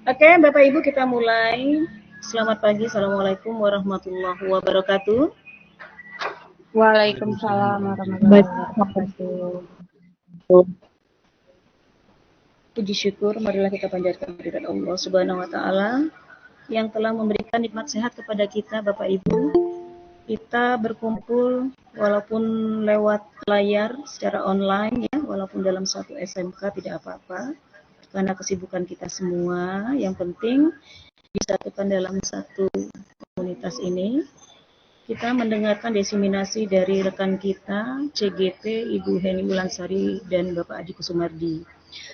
Oke, Bapak Ibu kita mulai. Selamat pagi, Assalamualaikum warahmatullahi wabarakatuh. Waalaikumsalam Baik, warahmatullahi wabarakatuh. Puji syukur, marilah kita panjatkan kehadirat Allah Subhanahu wa Ta'ala yang telah memberikan nikmat sehat kepada kita, Bapak Ibu. Kita berkumpul walaupun lewat layar secara online, ya, walaupun dalam satu SMK tidak apa-apa, karena kesibukan kita semua. Yang penting disatukan dalam satu komunitas ini. Kita mendengarkan diseminasi dari rekan kita, CGP, Ibu Heni Wulansari, dan Bapak Adi Kusumardi.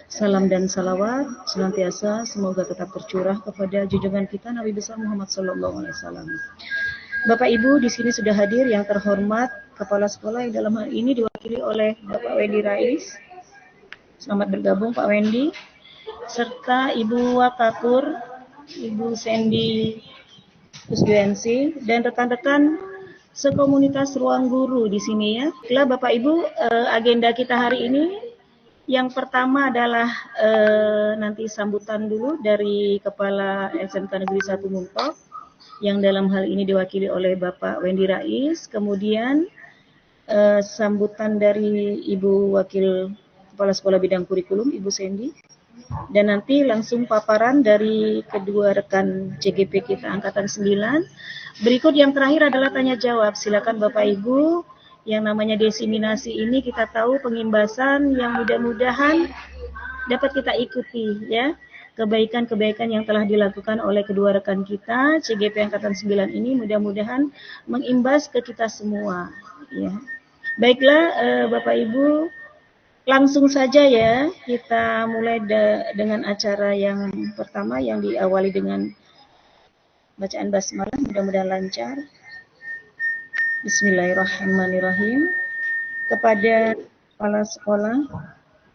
Salam dan salawat senantiasa semoga tetap tercurah kepada junjungan kita Nabi besar Muhammad SAW. Bapak Ibu di sini sudah hadir yang terhormat Kepala Sekolah yang dalam hal ini diwakili oleh Bapak Wendy Rais. Selamat bergabung Pak Wendy. Serta Ibu Wakatur, Ibu Sandy Kusduensi, dan rekan-rekan sekomunitas ruang guru di sini ya. Baiklah Bapak Ibu, agenda kita hari ini yang pertama adalah nanti sambutan dulu dari Kepala SMK Negeri 1 Muntok yang dalam hal ini diwakili oleh Bapak Wendy Rais. Kemudian sambutan dari Ibu Wakil Kepala Sekolah Bidang Kurikulum, Ibu Sandy. Dan nanti langsung paparan dari kedua rekan CGP kita Angkatan 9. Berikut yang terakhir adalah tanya jawab. Silakan Bapak Ibu, yang namanya diseminasi ini kita tahu pengimbasan yang mudah-mudahan dapat kita ikuti ya. Kebaikan-kebaikan yang telah dilakukan oleh kedua rekan kita CGP Angkatan 9 ini mudah-mudahan mengimbas ke kita semua ya. Baiklah Bapak Ibu, langsung saja ya, kita mulai dengan acara yang pertama yang diawali dengan bacaan basmalah, mudah-mudahan lancar. Bismillahirrahmanirrahim. Kepada kepala sekolah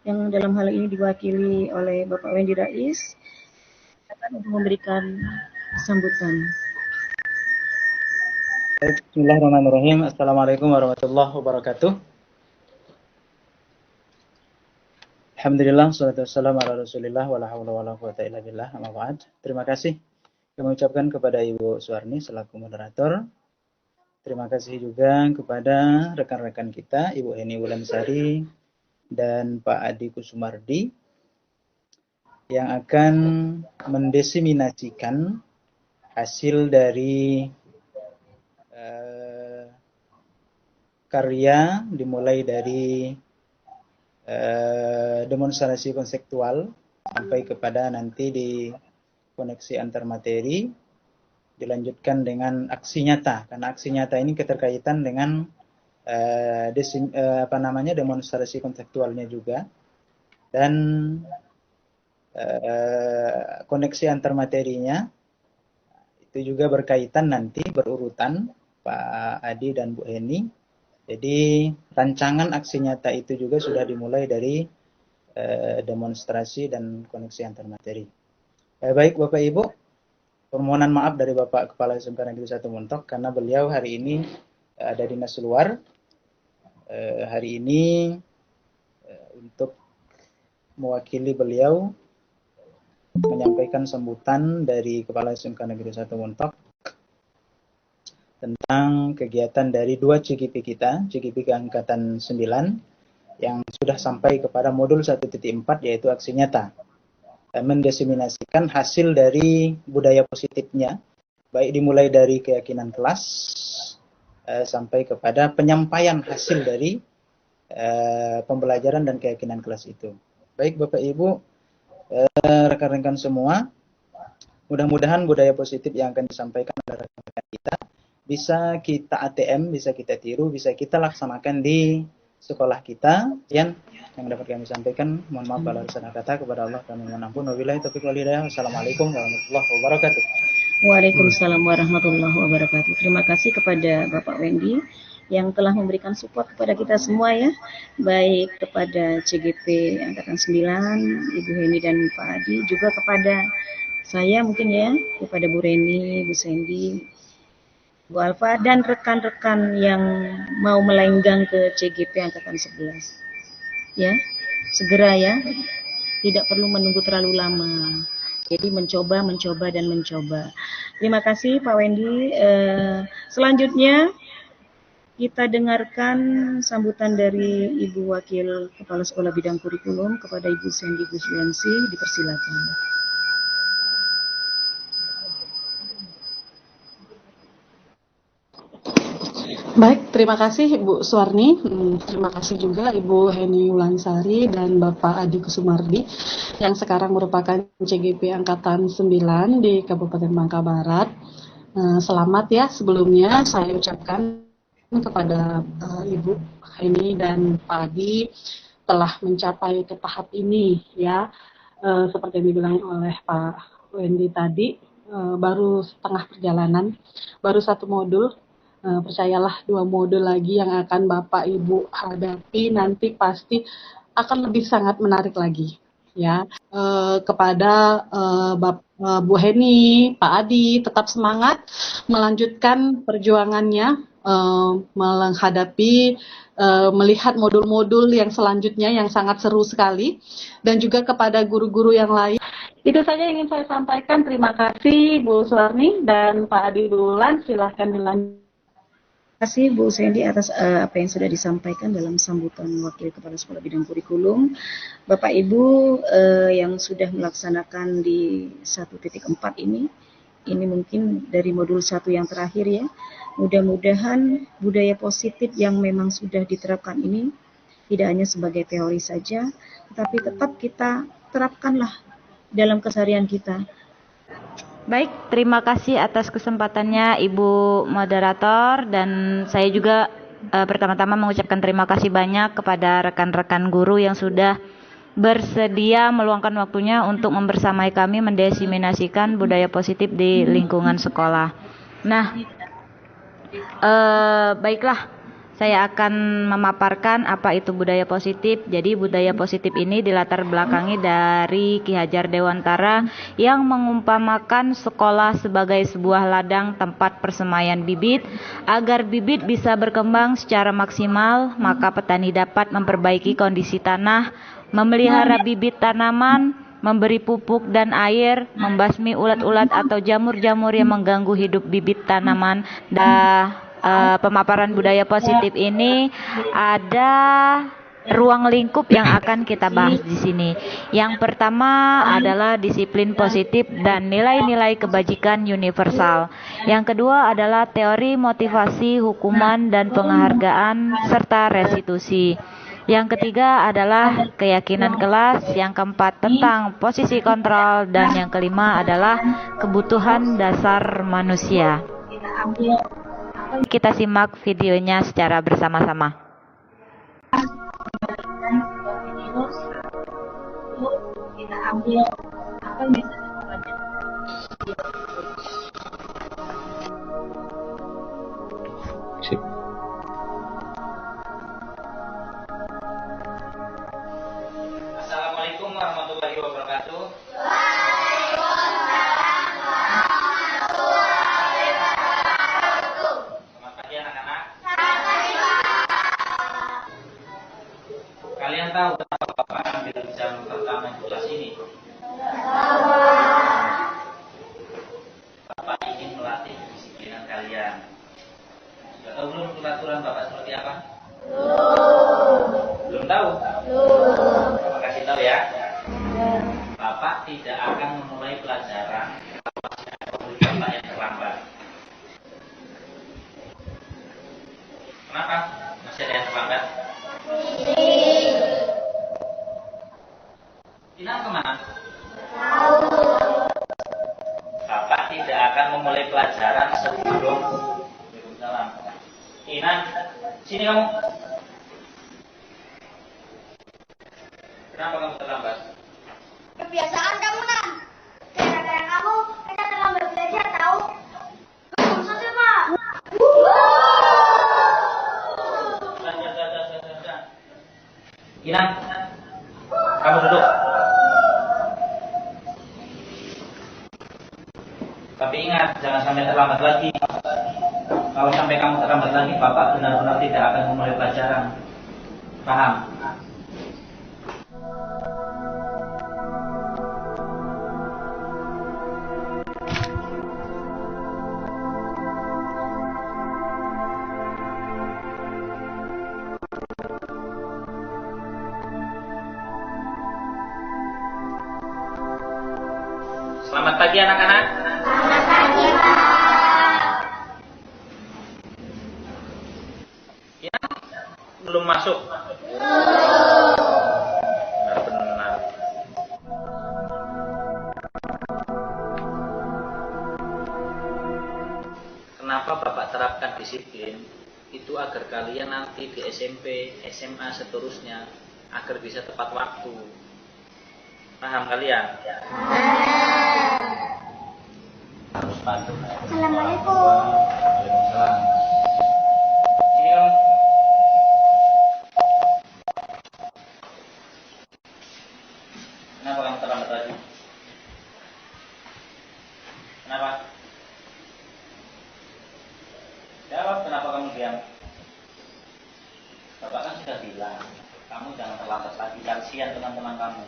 yang dalam hal ini diwakili oleh Bapak Wendy Rais, akan untuk memberikan sambutan. Bismillahirrahmanirrahim. Assalamualaikum warahmatullahi wabarakatuh. Alhamdulillah, salatu wassalamu ala rasulillah, wa la hawla wa la quwata illa billah, amma ba'd. Terima kasih kami ucapkan kepada Ibu Suwarni selaku moderator. Terima kasih juga kepada rekan-rekan kita, Ibu Heni Wulansari dan Pak Adi Kusumardi, yang akan mendiseminasikan hasil dari karya dimulai dari demonstrasi konseptual sampai kepada nanti di koneksi antar materi, dilanjutkan dengan aksi nyata, karena aksi nyata ini keterkaitan dengan demonstrasi konseptualnya juga, dan koneksi antar materinya itu juga berkaitan nanti berurutan Pak Adi dan Bu Heni. Jadi rancangan aksi nyata itu juga sudah dimulai dari demonstrasi dan koneksi antar materi. Baik Bapak Ibu, permohonan maaf dari Bapak Kepala SMK Negeri 1 Muntok karena beliau hari ini ada dinas luar. Hari ini untuk mewakili beliau menyampaikan sambutan dari Kepala SMK Negeri 1 Muntok tentang kegiatan dari dua CGP kita, CGP Angkatan 9 yang sudah sampai kepada modul 1.4 yaitu aksi nyata, mendiseminasikan hasil dari budaya positifnya, baik dimulai dari keyakinan kelas sampai kepada penyampaian hasil dari pembelajaran dan keyakinan kelas itu. Baik Bapak Ibu, rekan-rekan semua, mudah-mudahan budaya positif yang akan disampaikan oleh rekan-rekan kita bisa kita ATM, bisa kita tiru, bisa kita laksanakan di sekolah kita. Yang dapat kami sampaikan, mohon maaf kalau ada salah kata, kepada Allah kami mohon ampun. Wabillahi taufiq wal hidayah. Wassalamualaikum warahmatullahi wabarakatuh. Waalaikumsalam warahmatullahi wabarakatuh. Terima kasih kepada Bapak Wendy yang telah memberikan support kepada kita semua ya, baik kepada CGP Angkatan 9, Ibu Heni dan Pak Adi, juga kepada saya mungkin ya, kepada Bu Reni, Bu Sandy, Bu Alfa, dan rekan-rekan yang mau melenggang ke CGP Angkatan 11. Ya, segera ya, tidak perlu menunggu terlalu lama. Jadi mencoba, dan mencoba. Terima kasih Pak Wendy. Selanjutnya kita dengarkan sambutan dari Ibu Wakil Kepala Sekolah Bidang Kurikulum kepada Ibu Sandy Gusliansi. Dipersilakan. Baik, terima kasih Ibu Suwarni. Terima kasih juga Ibu Heni Wulansari dan Bapak Adi Kusumardi yang sekarang merupakan CGP Angkatan 9 di Kabupaten Bangka Barat. Selamat ya sebelumnya saya ucapkan kepada Ibu Heni dan Pak Adi telah mencapai ke tahap ini ya. Seperti yang dibilang oleh Pak Wendy tadi, baru setengah perjalanan, baru satu modul. Percayalah 2 modul lagi yang akan Bapak Ibu hadapi nanti pasti akan lebih sangat menarik lagi ya. Kepada Bu Heni, Pak Adi tetap semangat melanjutkan perjuangannya menghadapi melihat modul-modul yang selanjutnya yang sangat seru sekali, dan juga kepada guru-guru yang lain. Itu saja yang ingin saya sampaikan. Terima kasih Bu Suwarni dan Pak Adi Bulan. Silahkan dilanjutkan. Terima kasih Bu Sandy atas apa yang sudah disampaikan dalam sambutan Wakil Kepala Sekolah Bidang Kurikulum. Bapak Ibu yang sudah melaksanakan di 1.4 ini mungkin dari modul 1 yang terakhir ya. Mudah-mudahan budaya positif yang memang sudah diterapkan ini tidak hanya sebagai teori saja, tetapi tetap kita terapkanlah dalam keseharian kita. Baik, terima kasih atas kesempatannya Ibu Moderator, dan saya juga pertama-tama mengucapkan terima kasih banyak kepada rekan-rekan guru yang sudah bersedia meluangkan waktunya untuk membersamai kami mendesiminasikan budaya positif di lingkungan sekolah. Nah, baiklah. Saya akan memaparkan apa itu budaya positif. Jadi budaya positif ini dilatar belakangi dari Ki Hajar Dewantara yang mengumpamakan sekolah sebagai sebuah ladang tempat persemaian bibit. Agar bibit bisa berkembang secara maksimal, maka petani dapat memperbaiki kondisi tanah, memelihara bibit tanaman, memberi pupuk dan air, membasmi ulat-ulat atau jamur-jamur yang mengganggu hidup bibit tanaman. Pemaparan budaya positif ini ada ruang lingkup yang akan kita bahas di sini. Yang pertama adalah disiplin positif dan nilai-nilai kebajikan universal. Yang kedua adalah teori motivasi, hukuman dan penghargaan serta restitusi. Yang ketiga adalah keyakinan kelas, yang keempat tentang posisi kontrol, dan yang kelima adalah kebutuhan dasar manusia. Kita simak videonya secara bersama-sama. Kita ambil apa yang bisa Sip. Assalamualaikum warahmatullahi wabarakatuh. Kalian tahu kenapa Bapak ambil jam pertama di kelas ini? Bapak ingin melatih kedisiplinan kalian. Sudah tahu belum peraturan Bapak seperti apa? Belum tahu? Terima kasih tahu ya. Bapak tidak akan memulai pelajaran kalau masih ada Bapak yang terlambat. Kenapa? Masih ada yang terlambat? Inang kemana? Bapak tidak akan memulai pelajaran sebelum Waalaikumsalam. Inang, sini kamu. Kenapa kamu terlambat? Kebiasaan kamu, Nan. Gara-gara kamu, kita terlambat belajar, tahu? Maksudnya, Pak. Inang, kamu duduk. Tapi ingat, jangan sampai terlambat lagi. Kalau sampai kamu terlambat lagi, Bapak benar-benar tidak akan memulai pelajaran. Paham? Selamat pagi anak-anak. Selamat pagi, Pak. Yang belum masuk? Benar. Kenapa Bapak terapkan disiplin? Itu agar kalian nanti di SMP, SMA seterusnya agar bisa tepat waktu. Paham kalian? Harus patuh. Assalamualaikum. Waalaikumsalam. Sini kamu. Kenapa kamu terlambat tadi? Kenapa? Jawab, kenapa kamu diam? Bapak kan sudah bilang, kamu jangan terlambat lagi. Kasihan teman-teman kamu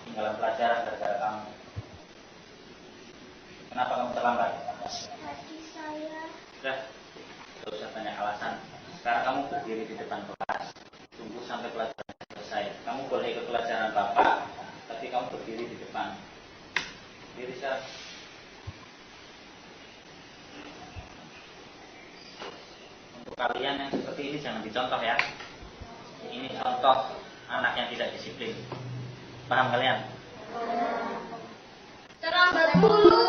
ketinggalan pelajaran gara-gara kamu. Kenapa kamu terlambat? Tadi saya Sudah, tidak usah banyak alasan. Sekarang kamu berdiri di depan kelas. Tunggu sampai pelajaran selesai. Kamu boleh ikut pelajaran Bapak, tapi kamu berdiri di depan. Berdiri sekarang. Untuk kalian yang seperti ini jangan dicontoh ya. Ini contoh anak yang tidak disiplin. Paham kalian? terlambat dulu.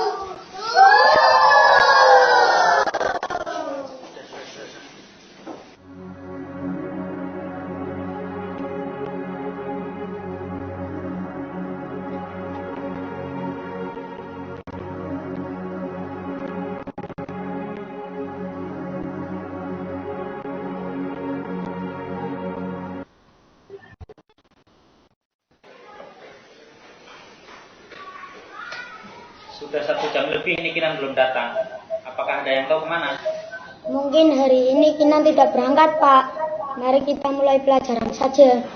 Sudah 1 jam lebih ini Kinan belum datang. Apakah ada yang tahu kemana? Mungkin hari ini Kinan tidak berangkat, Pak. Mari kita mulai pelajaran saja.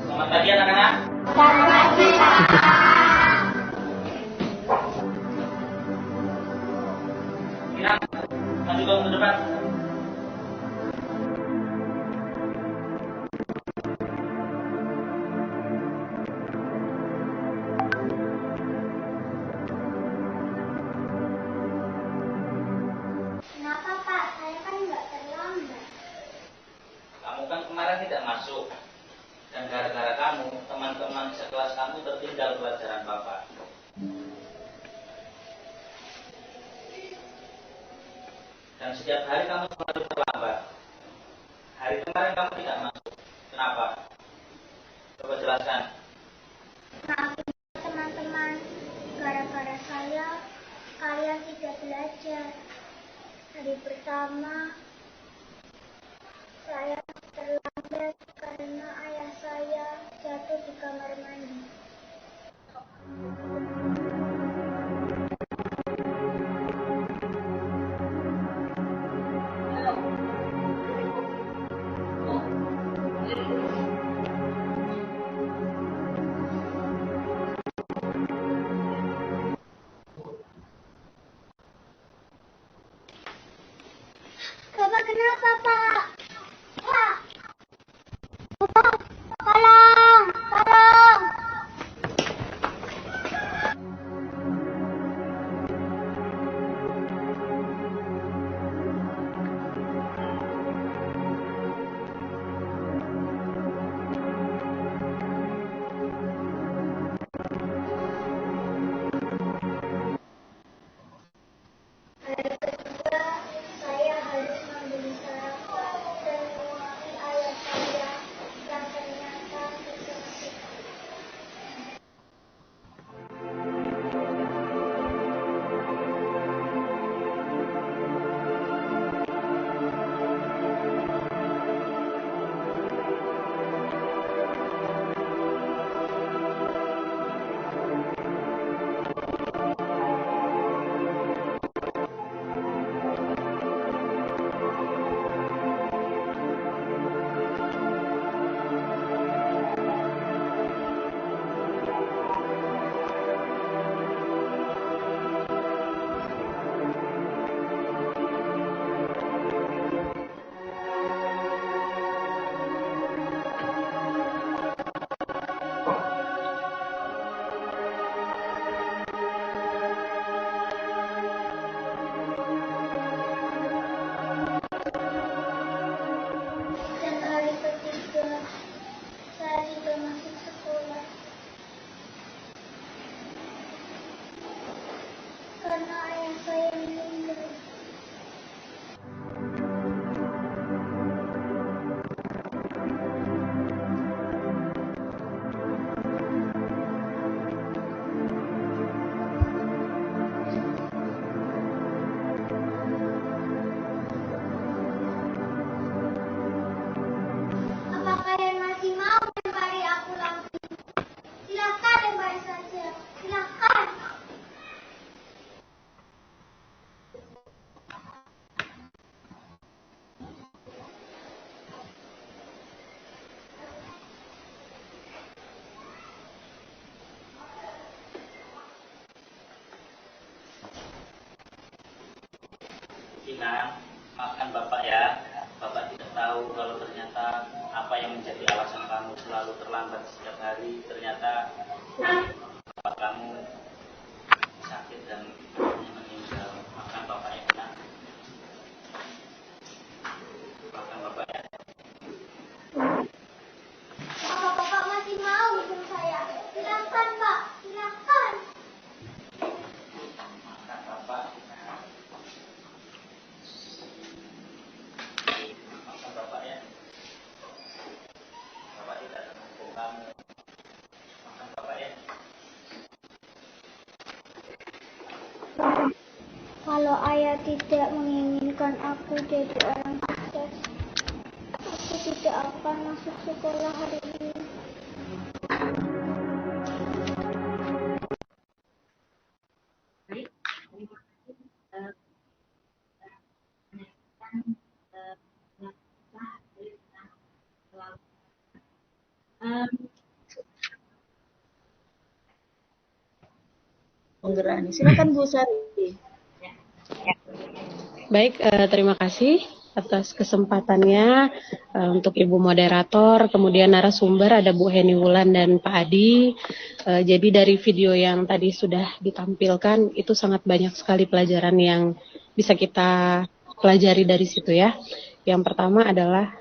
Selamat pagi anak-anak. Selamat pagi, Pak. Kinan, maju kamu ke depan. Kenapa, Pak? Saya kan nggak terlambat. Kamu kan kemarin tidak masuk. Dan gara-gara kamu, teman-teman sekelas kamu tertinggal pelajaran Bapak. Dan setiap hari kamu selalu terlambat. Hari kemarin kamu tidak masuk. Kenapa? Coba jelaskan. Maafin teman-teman, gara-gara saya, kalian tidak belajar. Hari pertama, saya terlambat karena ayah saya jatuh di kamar mandi. Bapak kenapa, Pak? Pak! Bapak, tolong! Tolong! Hari kedua, saya harus membeli sarapan. karena ayah saya meninggal. Apa kalian masih mau lempari aku lagi? Silakan lempari saja. Silakan. Ina, maafkan Bapak ya. Bapak tidak tahu kalau ternyata apa yang menjadi alasan kamu selalu terlambat setiap hari. Ternyata bapak kamu sakit dan meninggal. Maafkan Bapak ya, Ina. Maafkan Bapak ya. Apa Bapak masih mau hukum saya? Silakan Pak, silakan. Maafkan Bapak, Ina. Maafkan Bapak ya. Bapak tidak akan menghukum kamu. Maafkan Bapak ya. Kalau ayah tidak menginginkan aku jadi orang sukses, aku tidak akan masuk sekolah hari ini. Penggerak. Silakan Bu Sari. Baik, terima kasih atas kesempatannya untuk Ibu Moderator, kemudian narasumber ada Bu Heni Wulan dan Pak Adi. Jadi dari video yang tadi sudah ditampilkan itu sangat banyak sekali pelajaran yang bisa kita pelajari dari situ ya. Yang pertama adalah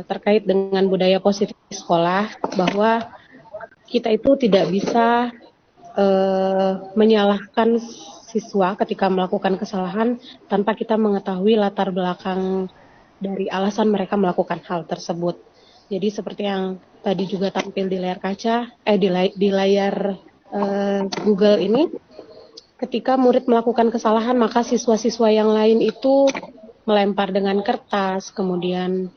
terkait dengan budaya positif di sekolah, bahwa kita itu tidak bisa menyalahkan siswa ketika melakukan kesalahan tanpa kita mengetahui latar belakang dari alasan mereka melakukan hal tersebut. Jadi seperti yang tadi juga tampil di layar kaca, di layar Google ini, ketika murid melakukan kesalahan maka siswa-siswa yang lain itu melempar dengan kertas, kemudian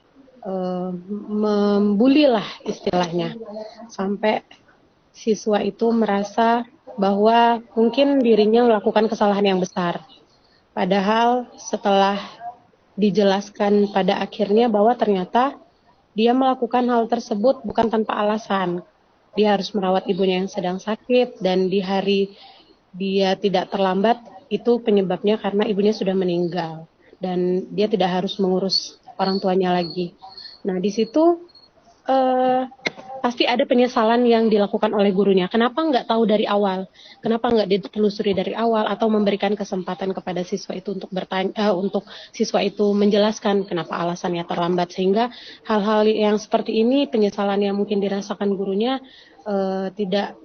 membuli lah istilahnya, sampai siswa itu merasa bahwa mungkin dirinya melakukan kesalahan yang besar. Padahal setelah dijelaskan pada akhirnya bahwa ternyata dia melakukan hal tersebut bukan tanpa alasan. Dia harus merawat ibunya yang sedang sakit, dan di hari dia tidak terlambat itu penyebabnya karena ibunya sudah meninggal. Dan dia tidak harus mengurus orang tuanya lagi. Nah di situ pasti ada penyesalan yang dilakukan oleh gurunya. Kenapa nggak tahu dari awal? Kenapa nggak ditelusuri dari awal atau memberikan kesempatan kepada siswa itu untuk bertanya, untuk siswa itu menjelaskan kenapa alasannya terlambat, sehingga hal-hal yang seperti ini, penyesalan yang mungkin dirasakan gurunya tidak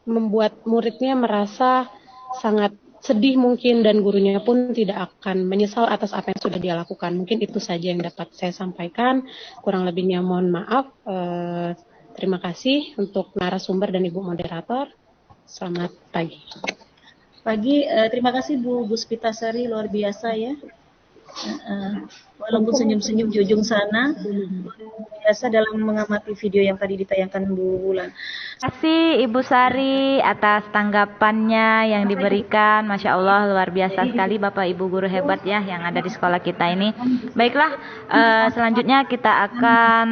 membuat muridnya merasa sangat sedih mungkin, dan gurunya pun tidak akan menyesal atas apa yang sudah dia lakukan. Mungkin itu saja yang dapat saya sampaikan. Kurang lebihnya mohon maaf. Terima kasih untuk narasumber dan Ibu Moderator. Selamat pagi. Terima kasih Bu Puspitasari, luar biasa ya. Walaupun senyum-senyum di ujung sana, biasa dalam mengamati video yang tadi ditayangkan Bu Wulan. Terima kasih Ibu Sari atas tanggapannya yang diberikan. Masya Allah, luar biasa sekali Bapak Ibu guru hebat ya yang ada di sekolah kita ini. Baiklah, selanjutnya kita akan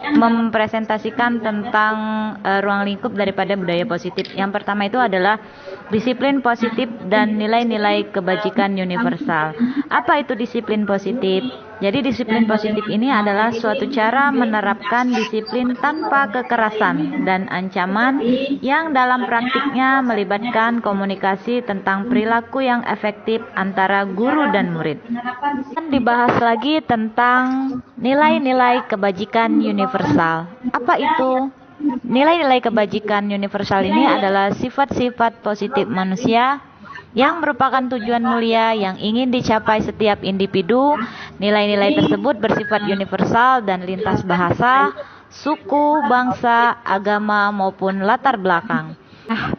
mempresentasikan tentang ruang lingkup daripada budaya positif. Yang pertama itu adalah disiplin positif dan nilai-nilai kebajikan universal. Apa itu disiplin positif? Jadi disiplin positif ini adalah suatu cara menerapkan disiplin tanpa kekerasan dan ancaman yang dalam praktiknya melibatkan komunikasi tentang perilaku yang efektif antara guru dan murid. Dan dibahas lagi tentang nilai-nilai kebajikan universal. Apa itu? Nilai-nilai kebajikan universal ini adalah sifat-sifat positif manusia yang merupakan tujuan mulia yang ingin dicapai setiap individu. Nilai-nilai tersebut bersifat universal dan lintas bahasa, suku, bangsa, agama, maupun latar belakang. Nah,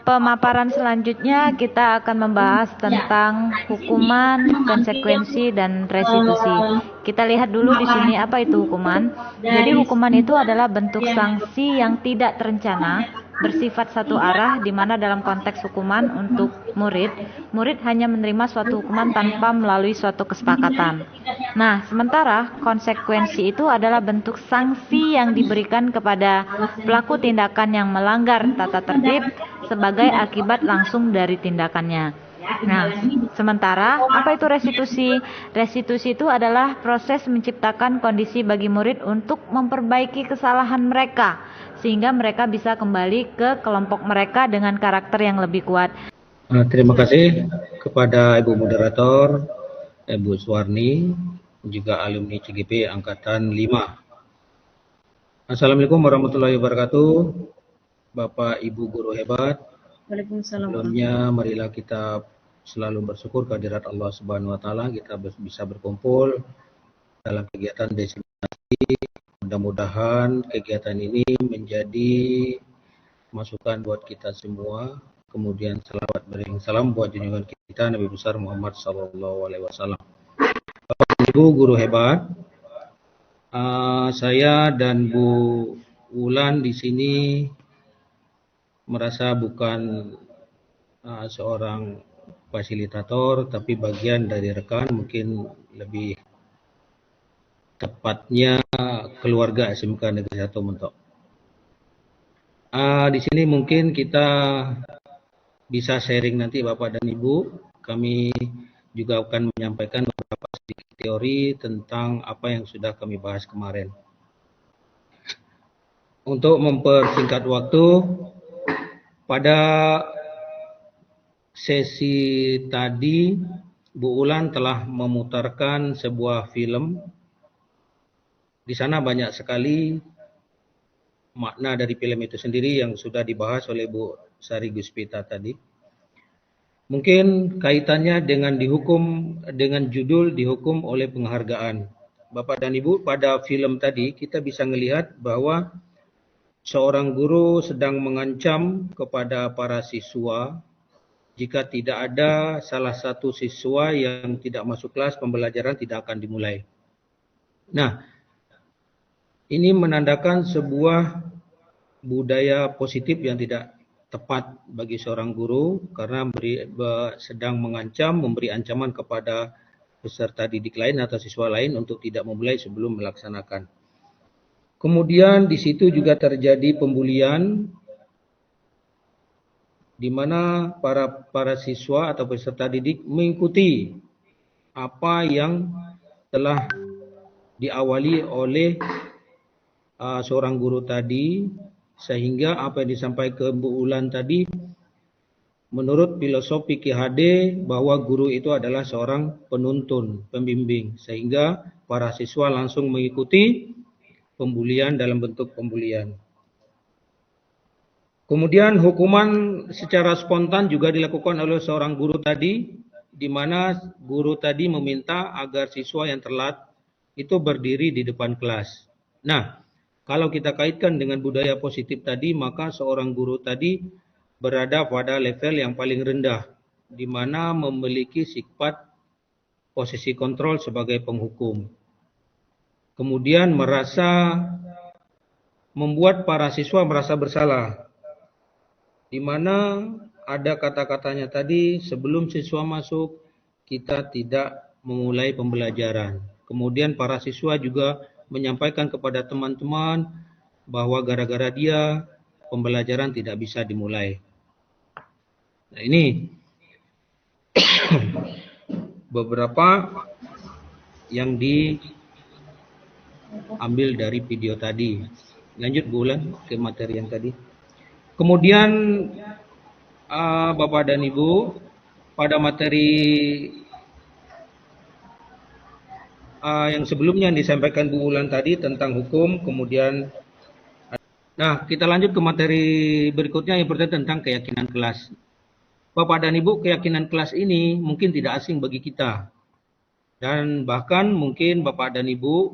pemaparan selanjutnya kita akan membahas tentang hukuman, konsekuensi, dan restitusi. Kita lihat dulu di sini apa itu hukuman. Jadi hukuman itu adalah bentuk sanksi yang tidak terencana, bersifat satu arah, di mana dalam konteks hukuman untuk murid hanya menerima suatu hukuman tanpa melalui suatu kesepakatan. Nah, sementara konsekuensi itu adalah bentuk sanksi yang diberikan kepada pelaku tindakan yang melanggar tata tertib sebagai akibat langsung dari tindakannya. Nah, sementara apa itu restitusi? Restitusi itu adalah proses menciptakan kondisi bagi murid untuk memperbaiki kesalahan mereka, sehingga mereka bisa kembali ke kelompok mereka dengan karakter yang lebih kuat. Terima kasih kepada Ibu Moderator, Ibu Suwarni, juga alumni CGP Angkatan 5. Assalamualaikum warahmatullahi wabarakatuh, Bapak Ibu Guru hebat. Waalaikumsalam. Sebelumnya marilah kita selalu bersyukur kehadirat Allah Subhanahu wa taala, kita bisa berkumpul dalam kegiatan desimasi. Mudah-mudahan kegiatan ini menjadi masukan buat kita semua. Kemudian salawat bering salam buat junjungan kita Nabi besar Muhammad sallallahu alaihi wasallam. Bapak Ibu guru hebat, saya dan Bu Wulan di sini merasa bukan seorang fasilitator, tapi bagian dari rekan, mungkin lebih tepatnya keluarga SMK Negeri 1 Mentok. Di sini mungkin kita bisa sharing nanti Bapak dan Ibu. Kami juga akan menyampaikan beberapa sedikit teori tentang apa yang sudah kami bahas kemarin. Untuk mempersingkat waktu, pada sesi tadi Bu Ulan telah memutarkan sebuah film. Di sana banyak sekali makna dari film itu sendiri yang sudah dibahas oleh Bu Sari Guspita tadi. Mungkin kaitannya dengan dengan judul dihukum oleh penghargaan. Bapak dan Ibu, pada film tadi kita bisa melihat bahwa seorang guru sedang mengancam kepada para siswa jika tidak ada salah satu siswa yang tidak masuk kelas, pembelajaran tidak akan dimulai. Nah, ini menandakan sebuah budaya positif yang tidak tepat bagi seorang guru karena sedang mengancam, memberi ancaman kepada peserta didik lain atau siswa lain untuk tidak memulai sebelum melaksanakan. Kemudian di situ juga terjadi pembulian di mana para siswa atau peserta didik mengikuti apa yang telah diawali oleh seorang guru tadi, sehingga apa yang disampaikan Bu Ulan tadi menurut filosofi KHD bahwa guru itu adalah seorang penuntun, pembimbing, sehingga para siswa langsung mengikuti pembulian dalam bentuk pembulian. Kemudian hukuman secara spontan juga dilakukan oleh seorang guru tadi, di mana guru tadi meminta agar siswa yang telat itu berdiri di depan kelas. Nah, kalau kita kaitkan dengan budaya positif tadi, maka seorang guru tadi berada pada level yang paling rendah, di mana memiliki sifat posisi kontrol sebagai penghukum. Kemudian membuat para siswa merasa bersalah, di mana ada kata-katanya tadi, sebelum siswa masuk, kita tidak memulai pembelajaran. Kemudian para siswa juga menyampaikan kepada teman-teman bahwa gara-gara dia, pembelajaran tidak bisa dimulai. Nah, ini beberapa yang diambil dari video tadi. Lanjut Bu Ulan ke materi yang tadi. Kemudian Bapak dan Ibu, pada materi yang sebelumnya yang disampaikan Bu Ulan tadi tentang hukum, kemudian nah kita lanjut ke materi berikutnya yang berkaitan tentang keyakinan kelas. Bapak dan Ibu, keyakinan kelas ini mungkin tidak asing bagi kita. Dan bahkan mungkin Bapak dan Ibu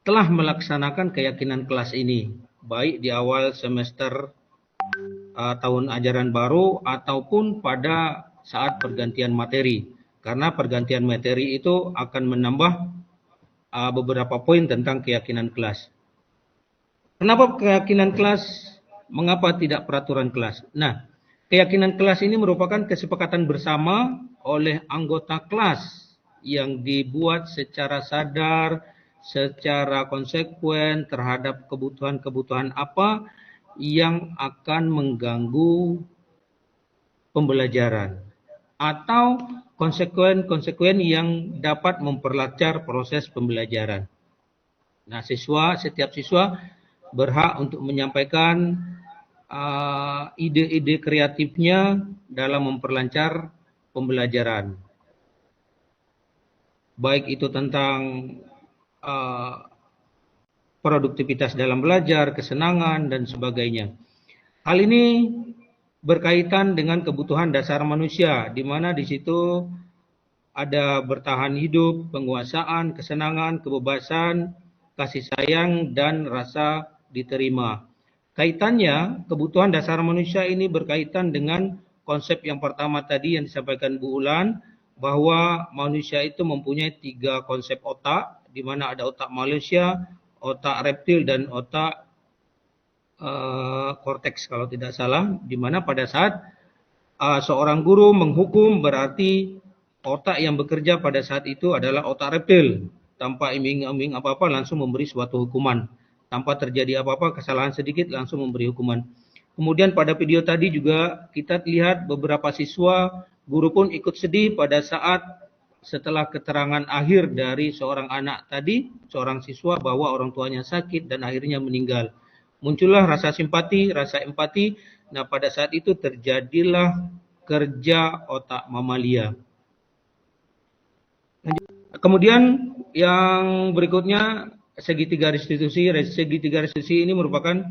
telah melaksanakan keyakinan kelas ini, baik di awal semester tahun ajaran baru ataupun pada saat pergantian materi. Karena pergantian materi itu akan menambah beberapa poin tentang keyakinan kelas. Kenapa keyakinan kelas? Mengapa tidak peraturan kelas? Nah, keyakinan kelas ini merupakan kesepakatan bersama oleh anggota kelas yang dibuat secara sadar, secara konsekuen terhadap kebutuhan-kebutuhan apa yang akan mengganggu pembelajaran atau konsekuen-konsekuen yang dapat memperlancar proses pembelajaran. Nah, setiap siswa berhak untuk menyampaikan ide-ide kreatifnya dalam memperlancar pembelajaran. Baik itu tentang produktivitas dalam belajar, kesenangan, dan sebagainya. Hal ini berkaitan dengan kebutuhan dasar manusia, di mana di situ ada bertahan hidup, penguasaan, kesenangan, kebebasan, kasih sayang, dan rasa diterima. Kaitannya, kebutuhan dasar manusia ini berkaitan dengan konsep yang pertama tadi yang disampaikan Bu Ulan, bahwa manusia itu mempunyai 3 konsep otak, di mana ada otak manusia, otak reptil, dan otak korteks kalau tidak salah, di mana pada saat seorang guru menghukum berarti otak yang bekerja pada saat itu adalah otak reptil. Tanpa iming-iming apa-apa langsung memberi suatu hukuman. Tanpa terjadi apa-apa, kesalahan sedikit langsung memberi hukuman. Kemudian pada video tadi juga kita lihat beberapa siswa, guru pun ikut sedih pada saat setelah keterangan akhir dari seorang anak tadi, seorang siswa bahwa orang tuanya sakit dan akhirnya meninggal. Muncullah rasa simpati, rasa empati. Nah, pada saat itu terjadilah kerja otak mamalia. Kemudian yang berikutnya segitiga restitusi. Segitiga restitusi ini merupakan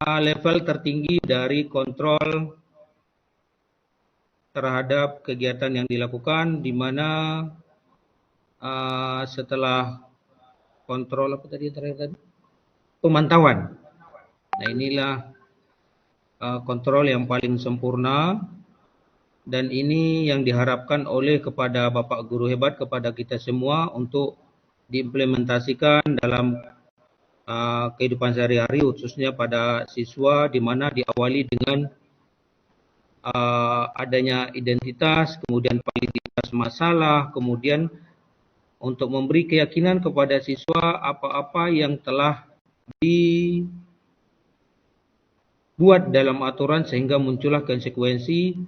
level tertinggi dari kontrol terhadap kegiatan yang dilakukan, di mana setelah kontrol apa tadi terakhir tadi? Pemantauan. Nah, inilah kontrol yang paling sempurna, dan ini yang diharapkan oleh kepada Bapak Guru hebat, kepada kita semua untuk diimplementasikan dalam kehidupan sehari-hari, khususnya pada siswa, di mana diawali dengan adanya identitas, kemudian validitas masalah, kemudian untuk memberi keyakinan kepada siswa apa-apa yang telah dibuat dalam aturan sehingga muncullah konsekuensi,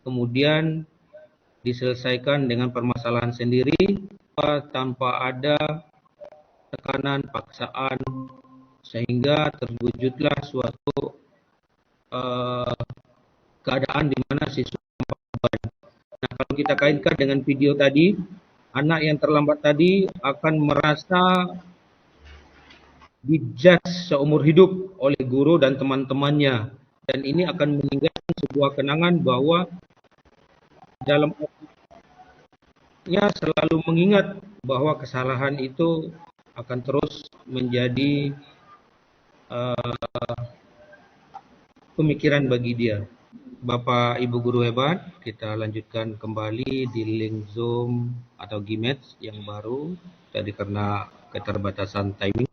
kemudian diselesaikan dengan permasalahan sendiri tanpa ada tekanan, paksaan, sehingga terwujudlah suatu keadaan di mana siswa beban. Nah, kalau kita kaitkan dengan video tadi, anak yang terlambat tadi akan merasa dijudge seumur hidup oleh guru dan teman-temannya, dan ini akan meninggalkan sebuah kenangan bahwa dalam otaknya selalu mengingat bahwa kesalahan itu akan terus menjadi pemikiran bagi dia. Bapak Ibu Guru hebat, kita lanjutkan kembali di link Zoom atau Gmax yang baru tadi karena keterbatasan timing.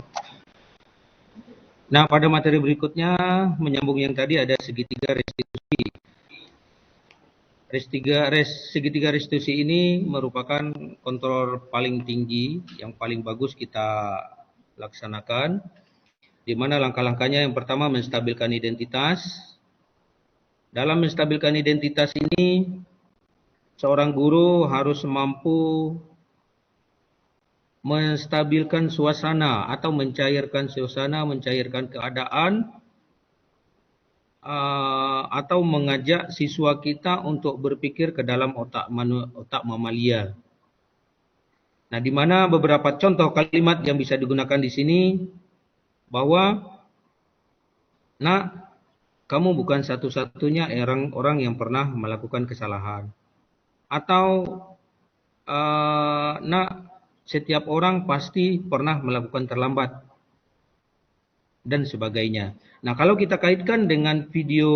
Nah, pada materi berikutnya menyambung yang tadi ada segitiga restitusi. Segitiga restitusi ini merupakan kontrol paling tinggi yang paling bagus kita laksanakan, di mana langkah-langkahnya yang pertama menstabilkan identitas. Dalam menstabilkan identitas ini, seorang guru harus mampu menstabilkan suasana atau mencairkan suasana, mencairkan keadaan, atau mengajak siswa kita untuk berpikir ke dalam otak mamalia. Nah, di mana beberapa contoh kalimat yang bisa digunakan di sini, bahwa, nak, kamu bukan satu-satunya orang yang pernah melakukan kesalahan. Atau nak, setiap orang pasti pernah melakukan terlambat dan sebagainya. Nah, kalau kita kaitkan dengan video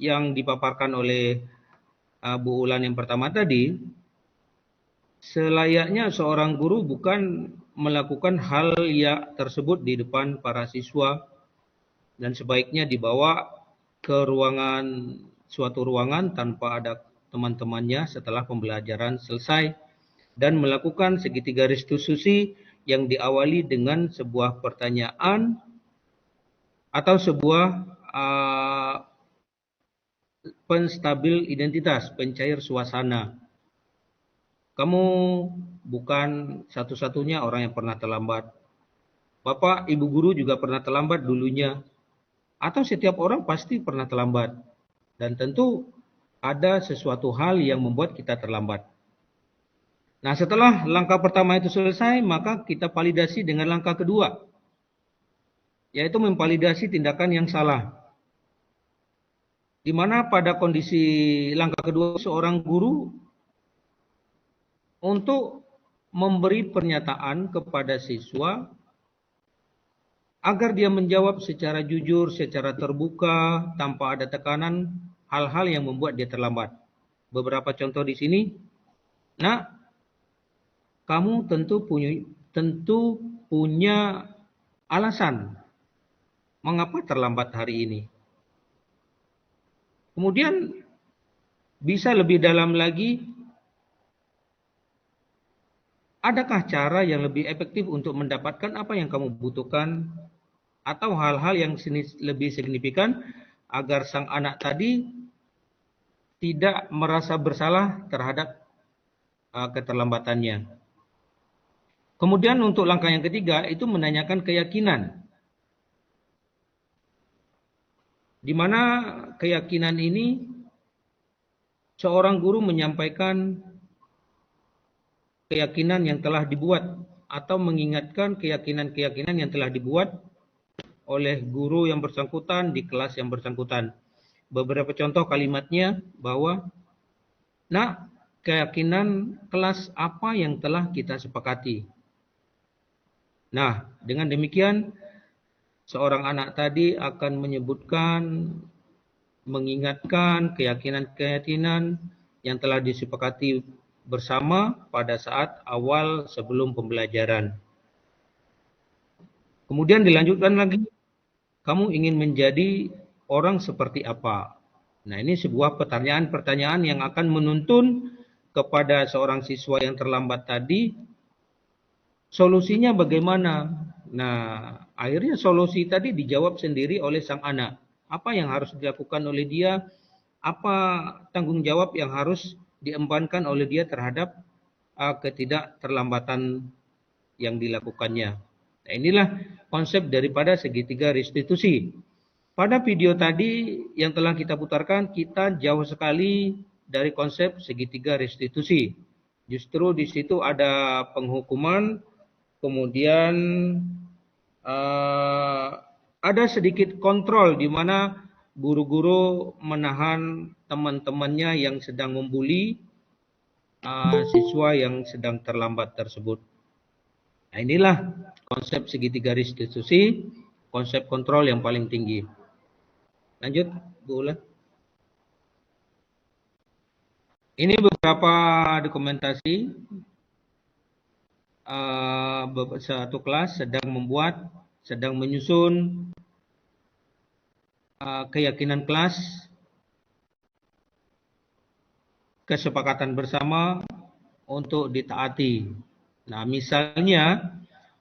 yang dipaparkan oleh Bu Ulan yang pertama tadi, selayaknya seorang guru bukan melakukan hal yang tersebut di depan para siswa, dan sebaiknya dibawa ke suatu ruangan tanpa ada teman-temannya setelah pembelajaran selesai, dan melakukan segitiga restitusi yang diawali dengan sebuah pertanyaan atau sebuah penstabil identitas, pencair suasana. Kamu bukan satu-satunya orang yang pernah terlambat. Bapak, Ibu guru juga pernah terlambat dulunya. Atau setiap orang pasti pernah terlambat. Dan tentu ada sesuatu hal yang membuat kita terlambat. Nah, setelah langkah pertama itu selesai, maka kita validasi dengan langkah kedua, yaitu memvalidasi tindakan yang salah. Di mana pada kondisi langkah kedua, seorang guru untuk memberi pernyataan kepada siswa agar dia menjawab secara jujur, secara terbuka, tanpa ada tekanan hal-hal yang membuat dia terlambat. Beberapa contoh di sini. Nah, kamu tentu punya alasan mengapa terlambat hari ini. Kemudian bisa lebih dalam lagi, adakah cara yang lebih efektif untuk mendapatkan apa yang kamu butuhkan, atau hal-hal yang lebih signifikan agar sang anak tadi tidak merasa bersalah terhadap keterlambatannya. Kemudian untuk langkah yang ketiga itu menanyakan keyakinan. Di mana keyakinan ini seorang guru menyampaikan keyakinan yang telah dibuat atau mengingatkan keyakinan-keyakinan yang telah dibuat oleh guru yang bersangkutan di kelas yang bersangkutan. Beberapa contoh kalimatnya bahwa, nah, keyakinan kelas apa yang telah kita sepakati. Nah, dengan demikian seorang anak tadi akan menyebutkan, mengingatkan keyakinan-keyakinan yang telah disepakati bersama pada saat awal sebelum pembelajaran. Kemudian dilanjutkan lagi, kamu ingin menjadi orang seperti apa? Nah, ini sebuah pertanyaan-pertanyaan yang akan menuntun kepada seorang siswa yang terlambat tadi, solusinya bagaimana? Nah, akhirnya solusi tadi dijawab sendiri oleh sang anak. Apa yang harus dilakukan oleh dia? Apa tanggung jawab yang harus diembankan oleh dia terhadap ketidakterlambatan yang dilakukannya? Nah, inilah konsep daripada segitiga restitusi. Pada video tadi yang telah kita putarkan, kita jauh sekali dari konsep segitiga restitusi. Justru di situ ada penghukuman, kemudian ada sedikit kontrol di mana guru-guru menahan teman-temannya yang sedang membuli siswa yang sedang terlambat tersebut. Nah, inilah konsep segitiga restitusi, konsep kontrol yang paling tinggi. Lanjut, Bu Ulan. Ini beberapa dokumentasi. Satu kelas sedang menyusun keyakinan kelas, kesepakatan bersama untuk ditaati. Nah, misalnya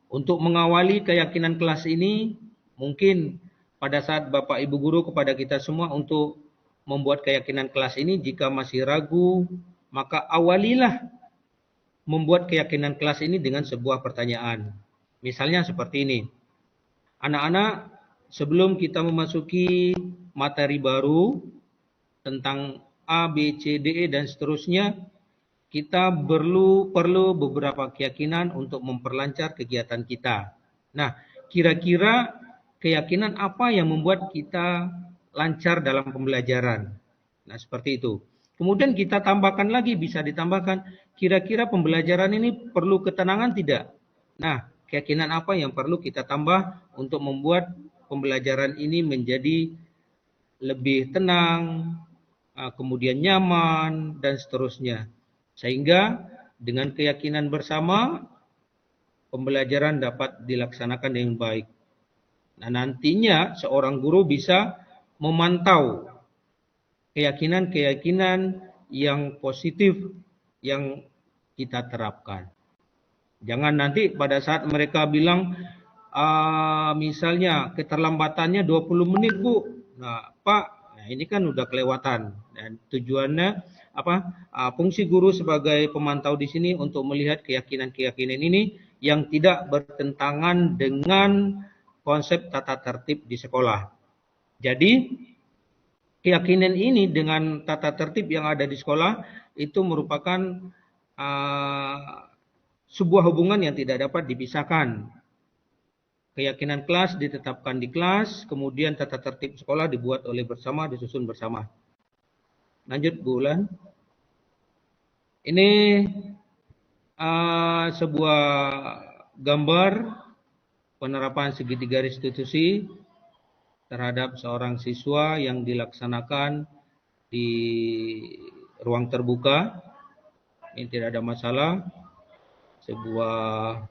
untuk mengawali keyakinan kelas ini, mungkin pada saat Bapak Ibu guru kepada kita semua untuk membuat keyakinan kelas ini, jika masih ragu, maka awalilah membuat keyakinan kelas ini dengan sebuah pertanyaan. Misalnya seperti ini. Anak-anak, sebelum kita memasuki materi baru tentang A, B, C, D, E, dan seterusnya, kita perlu beberapa keyakinan untuk memperlancar kegiatan kita. Nah, kira-kira keyakinan apa yang membuat kita lancar dalam pembelajaran. Nah, seperti itu. Kemudian kita tambahkan lagi, bisa ditambahkan, kira-kira pembelajaran ini perlu ketenangan tidak? Nah, keyakinan apa yang perlu kita tambah untuk membuat pembelajaran ini menjadi lebih tenang, kemudian nyaman, dan seterusnya. Sehingga dengan keyakinan bersama, pembelajaran dapat dilaksanakan dengan baik. Nah, nantinya seorang guru bisa memantau keyakinan-keyakinan yang positif yang kita terapkan. Jangan nanti pada saat mereka bilang, misalnya keterlambatannya 20 menit Bu. Nah, Pak, nah ini kan udah kelewatan. Dan tujuannya fungsi guru sebagai pemantau di sini untuk melihat keyakinan-keyakinan ini yang tidak bertentangan dengan konsep tata tertib di sekolah. Jadi, keyakinan ini dengan tata tertib yang ada di sekolah itu merupakan sebuah hubungan yang tidak dapat dipisahkan. Keyakinan kelas ditetapkan di kelas, kemudian tata tertib sekolah dibuat oleh bersama, disusun bersama. Lanjut, Bu Ulan. Ini sebuah gambar penerapan segitiga restitusi terhadap seorang siswa yang dilaksanakan di ruang terbuka. Ini tidak ada masalah. Sebuah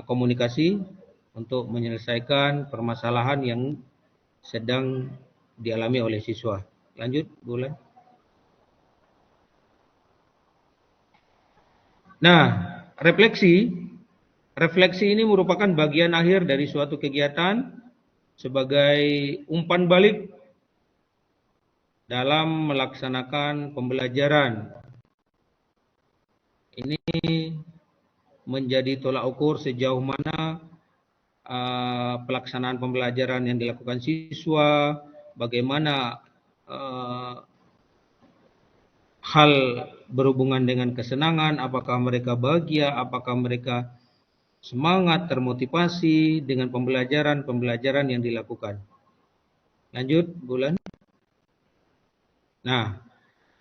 komunikasi untuk menyelesaikan permasalahan yang sedang dialami oleh siswa. Lanjut, Bu Ulan. Nah, refleksi ini merupakan bagian akhir dari suatu kegiatan sebagai umpan balik dalam melaksanakan pembelajaran. Ini menjadi tolak ukur sejauh mana pelaksanaan pembelajaran yang dilakukan siswa, bagaimana hal berhubungan dengan kesenangan, apakah mereka bahagia, apakah mereka semangat, termotivasi dengan pembelajaran yang dilakukan. Lanjut, Bulan. Nah,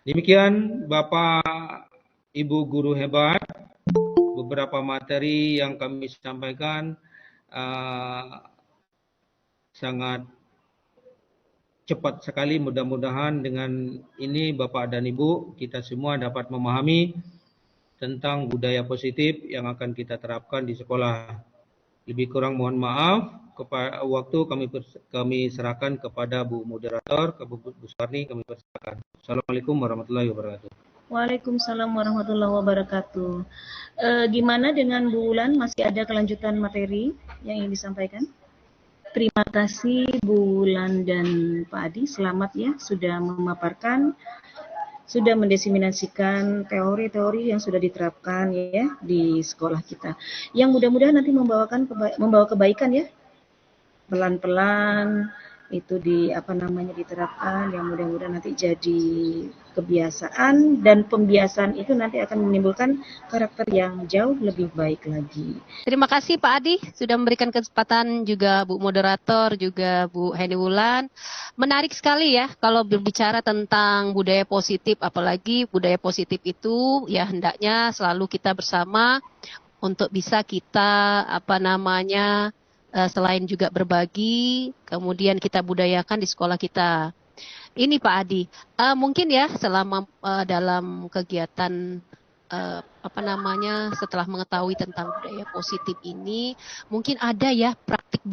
demikian Bapak Ibu guru hebat, beberapa materi yang kami sampaikan sangat cepat sekali. Mudah-mudahan dengan ini Bapak dan Ibu kita semua dapat memahami tentang budaya positif yang akan kita terapkan di sekolah. Lebih kurang mohon maaf. Waktu kami serahkan kepada Bu Moderator, ke Bu Suwarni, kami persilakan. Assalamualaikum warahmatullahi wabarakatuh. Waalaikumsalam warahmatullahi wabarakatuh. Gimana dengan Bu Ulan? Masih ada kelanjutan materi yang ingin disampaikan? Terima kasih Bu Ulan dan Pak Adi. Selamat ya sudah memaparkan, sudah mendesimasikan teori-teori yang sudah diterapkan ya di sekolah kita. Yang mudah-mudahan nanti membawa kebaikan ya. Pelan-pelan itu diterapkan, yang mudah-mudahan nanti jadi kebiasaan, dan pembiasaan itu nanti akan menimbulkan karakter yang jauh lebih baik lagi. Terima kasih Pak Adi sudah memberikan kesempatan, juga Bu Moderator, juga Bu Heni Wulan. Menarik sekali ya kalau berbicara tentang budaya positif, apalagi budaya positif itu ya hendaknya selalu kita bersama untuk bisa kita selain juga berbagi, kemudian kita budayakan di sekolah kita. Ini Pak Adi, mungkin ya selama dalam kegiatan setelah mengetahui tentang budaya positif ini, mungkin ada ya praktik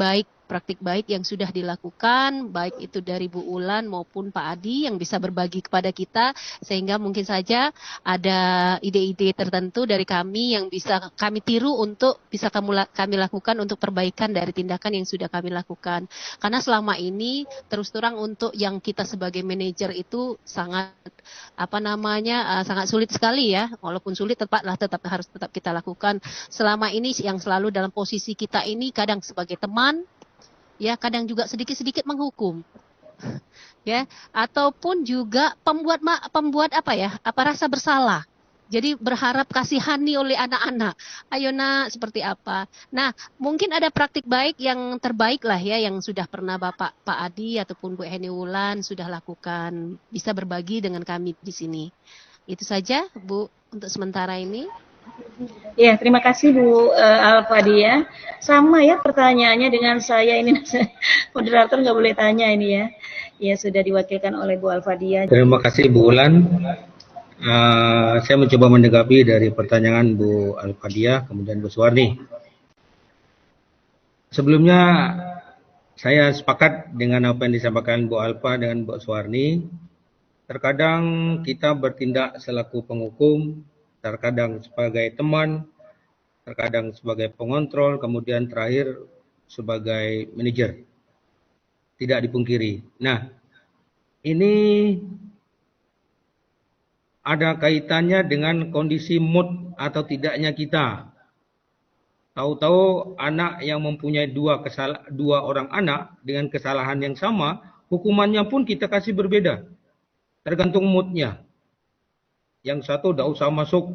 baik yang sudah dilakukan, baik itu dari Bu Ulan maupun Pak Adi yang bisa berbagi kepada kita, sehingga mungkin saja ada ide-ide tertentu dari kami yang bisa kami tiru untuk bisa kami lakukan untuk perbaikan dari tindakan yang sudah kami lakukan. Karena selama ini terus terang untuk yang kita sebagai manajer itu sangat sangat sulit sekali ya, walaupun sulit harus tetap kita lakukan. Selama ini yang selalu dalam posisi kita ini kadang sebagai teman, ya kadang juga sedikit-sedikit menghukum, ya ataupun juga pembuat rasa bersalah. Jadi berharap kasihani oleh anak-anak. Ayo nak, seperti apa? Nah, mungkin ada praktik baik yang terbaik lah ya, yang sudah pernah Pak Adi ataupun Bu Heni Wulan sudah lakukan. Bisa berbagi dengan kami di sini. Itu saja, Bu, untuk sementara ini. Ya, terima kasih Bu Alfadia. Sama ya pertanyaannya dengan saya ini. Moderator nggak boleh tanya ini ya. Ya, sudah diwakilkan oleh Bu Alfadia. Terima kasih Bu Ulan. Saya mencoba menanggapi dari pertanyaan Bu Alfadia, kemudian Bu Suwarni. Sebelumnya saya sepakat dengan apa yang disampaikan Bu Alfa dengan Bu Suwarni. Terkadang kita bertindak selaku penghukum, terkadang sebagai teman, terkadang sebagai pengontrol, kemudian terakhir sebagai manajer. Tidak dipungkiri. Nah, ini ada kaitannya dengan kondisi mood atau tidaknya kita. Tahu-tahu anak yang mempunyai dua orang anak dengan kesalahan yang sama, hukumannya pun kita kasih berbeda. Tergantung moodnya. Yang satu tidak usah masuk,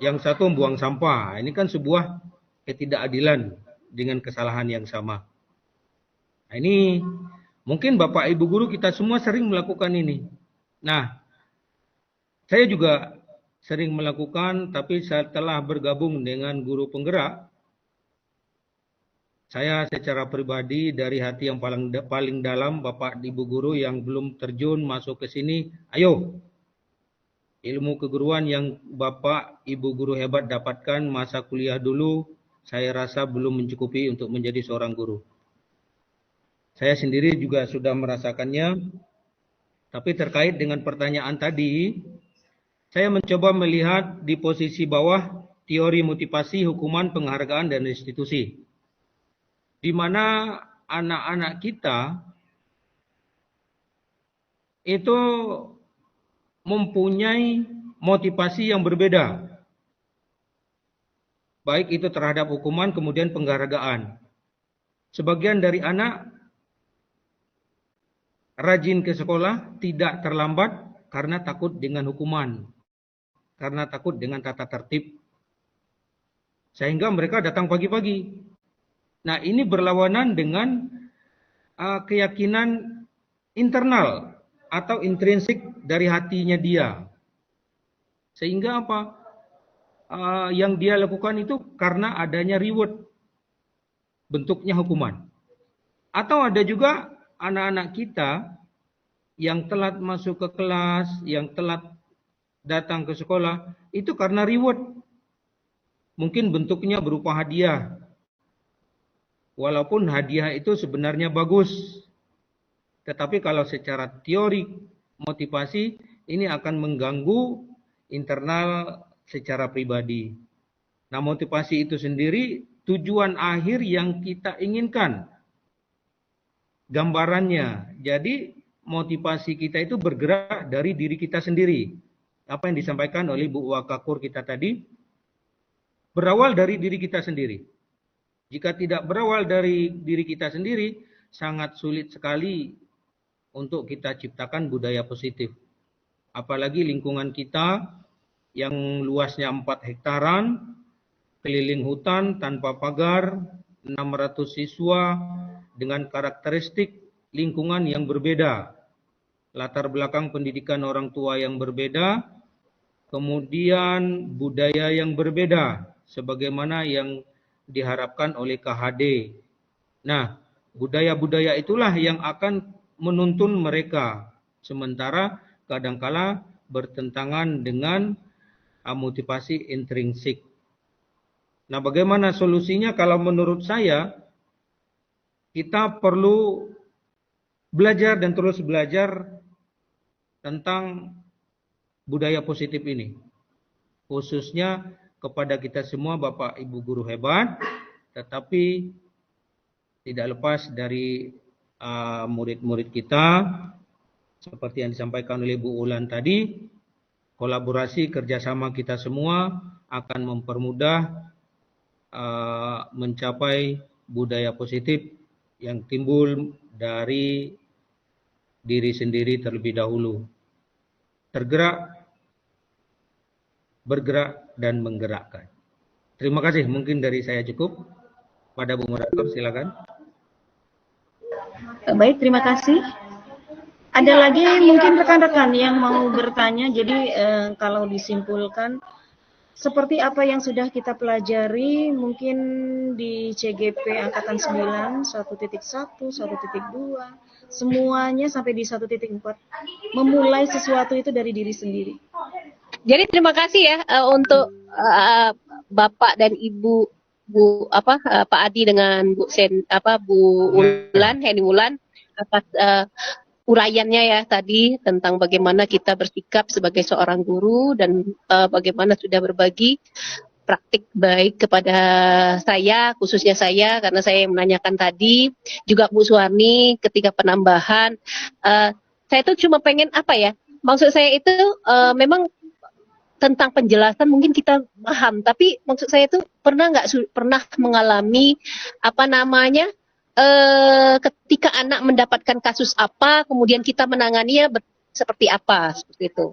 yang satu buang sampah. Ini kan sebuah ketidakadilan dengan kesalahan yang sama. Nah, ini mungkin Bapak Ibu Guru kita semua sering melakukan ini. Nah, saya juga sering melakukan, tapi setelah bergabung dengan guru penggerak, saya secara pribadi dari hati yang paling dalam, Bapak Ibu Guru yang belum terjun masuk ke sini, ayo. Ilmu keguruan yang Bapak Ibu Guru hebat dapatkan masa kuliah dulu, saya rasa belum mencukupi untuk menjadi seorang guru. Saya sendiri juga sudah merasakannya, tapi terkait dengan pertanyaan tadi, saya mencoba melihat di posisi bawah teori motivasi, hukuman, penghargaan, dan restitusi. Di mana anak-anak kita itu mempunyai motivasi yang berbeda. Baik itu terhadap hukuman, kemudian penghargaan. Sebagian dari anak rajin ke sekolah, tidak terlambat karena takut dengan hukuman. Karena takut dengan tata tertib. Sehingga mereka datang pagi-pagi. Nah, ini berlawanan dengan keyakinan internal atau intrinsik dari hatinya dia. Sehingga apa? Yang dia lakukan itu karena adanya reward. Bentuknya hukuman. Atau ada juga anak-anak kita yang telat masuk ke kelas, yang telat datang ke sekolah, itu karena reward. Mungkin bentuknya berupa hadiah. Walaupun hadiah itu sebenarnya bagus. Tetapi kalau secara teori motivasi, ini akan mengganggu internal secara pribadi. Nah, motivasi itu sendiri tujuan akhir yang kita inginkan. Gambarannya. Jadi motivasi kita itu bergerak dari diri kita sendiri. Apa yang disampaikan oleh Bu Wakakur kita tadi, berawal dari diri kita sendiri. Jika tidak berawal dari diri kita sendiri, sangat sulit sekali untuk kita ciptakan budaya positif. Apalagi lingkungan kita yang luasnya 4 hektaran, keliling hutan tanpa pagar, 600 siswa dengan karakteristik lingkungan yang berbeda. Latar belakang pendidikan orang tua yang berbeda, kemudian budaya yang berbeda, sebagaimana yang diharapkan oleh KHD. Nah, budaya-budaya itulah yang akan menuntun mereka. Sementara kadangkala bertentangan dengan motivasi intrinsik. Nah, bagaimana solusinya? Kalau menurut saya, kita perlu belajar dan terus belajar tentang budaya positif ini. Khususnya kepada kita semua Bapak Ibu Guru hebat, tetapi tidak lepas dari murid-murid kita, seperti yang disampaikan oleh Bu Ulan tadi, kolaborasi kerjasama kita semua akan mempermudah mencapai budaya positif yang timbul dari diri sendiri terlebih dahulu. Tergerak bergerak dan menggerakkan. Terima kasih, mungkin dari saya cukup. Pada Bu Moderator, silakan. Baik, terima kasih. Ada lagi mungkin rekan-rekan yang mau bertanya. Jadi kalau disimpulkan, seperti apa yang sudah kita pelajari mungkin di CGP Angkatan 9, 1.1, 1.2, semuanya sampai di 1.4. Memulai sesuatu itu dari diri sendiri. Jadi terima kasih ya untuk Bapak dan Ibu Pak Adi dengan Bu Ulan, Heni Wulan atas uraiannya ya tadi tentang bagaimana kita bersikap sebagai seorang guru dan bagaimana sudah berbagi praktik baik kepada saya, khususnya saya karena saya yang menanyakan tadi, juga Bu Suwarni ketika penambahan. Saya tuh cuma pengen maksud saya itu memang tentang penjelasan mungkin kita paham, tapi maksud saya itu pernah mengalami ketika anak mendapatkan kasus apa, kemudian kita menanganinya seperti apa, seperti itu.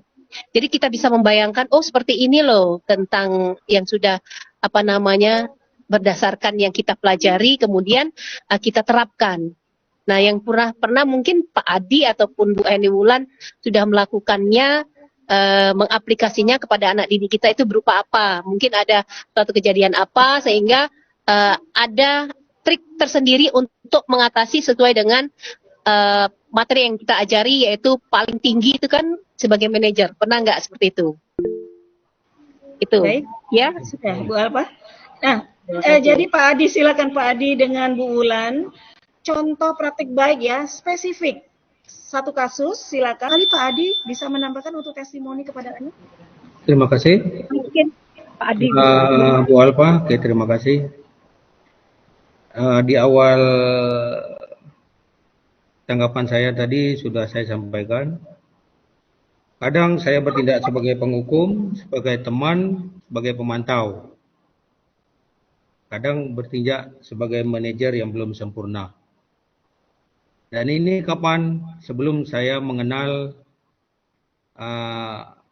Jadi kita bisa membayangkan, oh seperti ini loh tentang yang sudah berdasarkan yang kita pelajari, kemudian kita terapkan. Nah, yang pernah mungkin Pak Adi ataupun Bu Heni Wulan sudah melakukannya, mengaplikasinya kepada anak didik kita itu berupa apa? Mungkin ada suatu kejadian apa sehingga ada trik tersendiri untuk mengatasi sesuai dengan materi yang kita ajari, yaitu paling tinggi itu kan sebagai manajer. Pernah nggak seperti itu? Itu. Baik. Ya. Sudah, Bu Alpa. Nah, jadi Pak Adi, silakan Pak Adi dengan Bu Wulan. Contoh praktik baik ya, spesifik. Satu kasus, silakan. Kali Pak Adi bisa menambahkan untuk testimoni kepada Anda. Terima kasih. Mungkin Pak Adi. Bu Alpa, oke, terima kasih. Di awal tanggapan saya tadi sudah saya sampaikan. Kadang saya bertindak sebagai penghukum, sebagai teman, sebagai pemantau. Kadang bertindak sebagai manajer yang belum sempurna. Dan ini kapan? Sebelum saya mengenal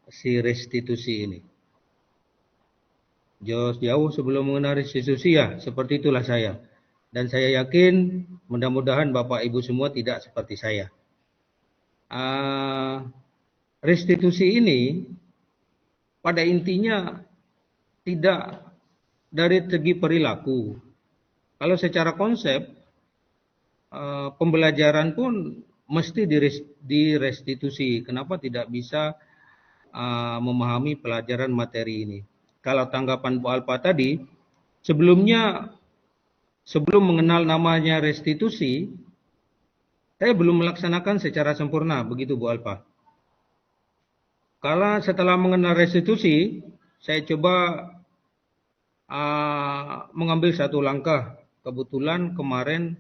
si restitusi ini. Jauh sebelum mengenal restitusi ya, seperti itulah saya. Dan saya yakin mudah-mudahan Bapak Ibu semua tidak seperti saya. Restitusi ini pada intinya tidak dari segi perilaku. Kalau secara konsep, pembelajaran pun mesti direstitusi. Kenapa tidak bisa memahami pelajaran materi ini? Kalau tanggapan Bu Alpa tadi, sebelum mengenal namanya restitusi, saya belum melaksanakan secara sempurna, begitu Bu Alpa. Kalau setelah mengenal restitusi, saya coba mengambil satu langkah. Kebetulan kemarin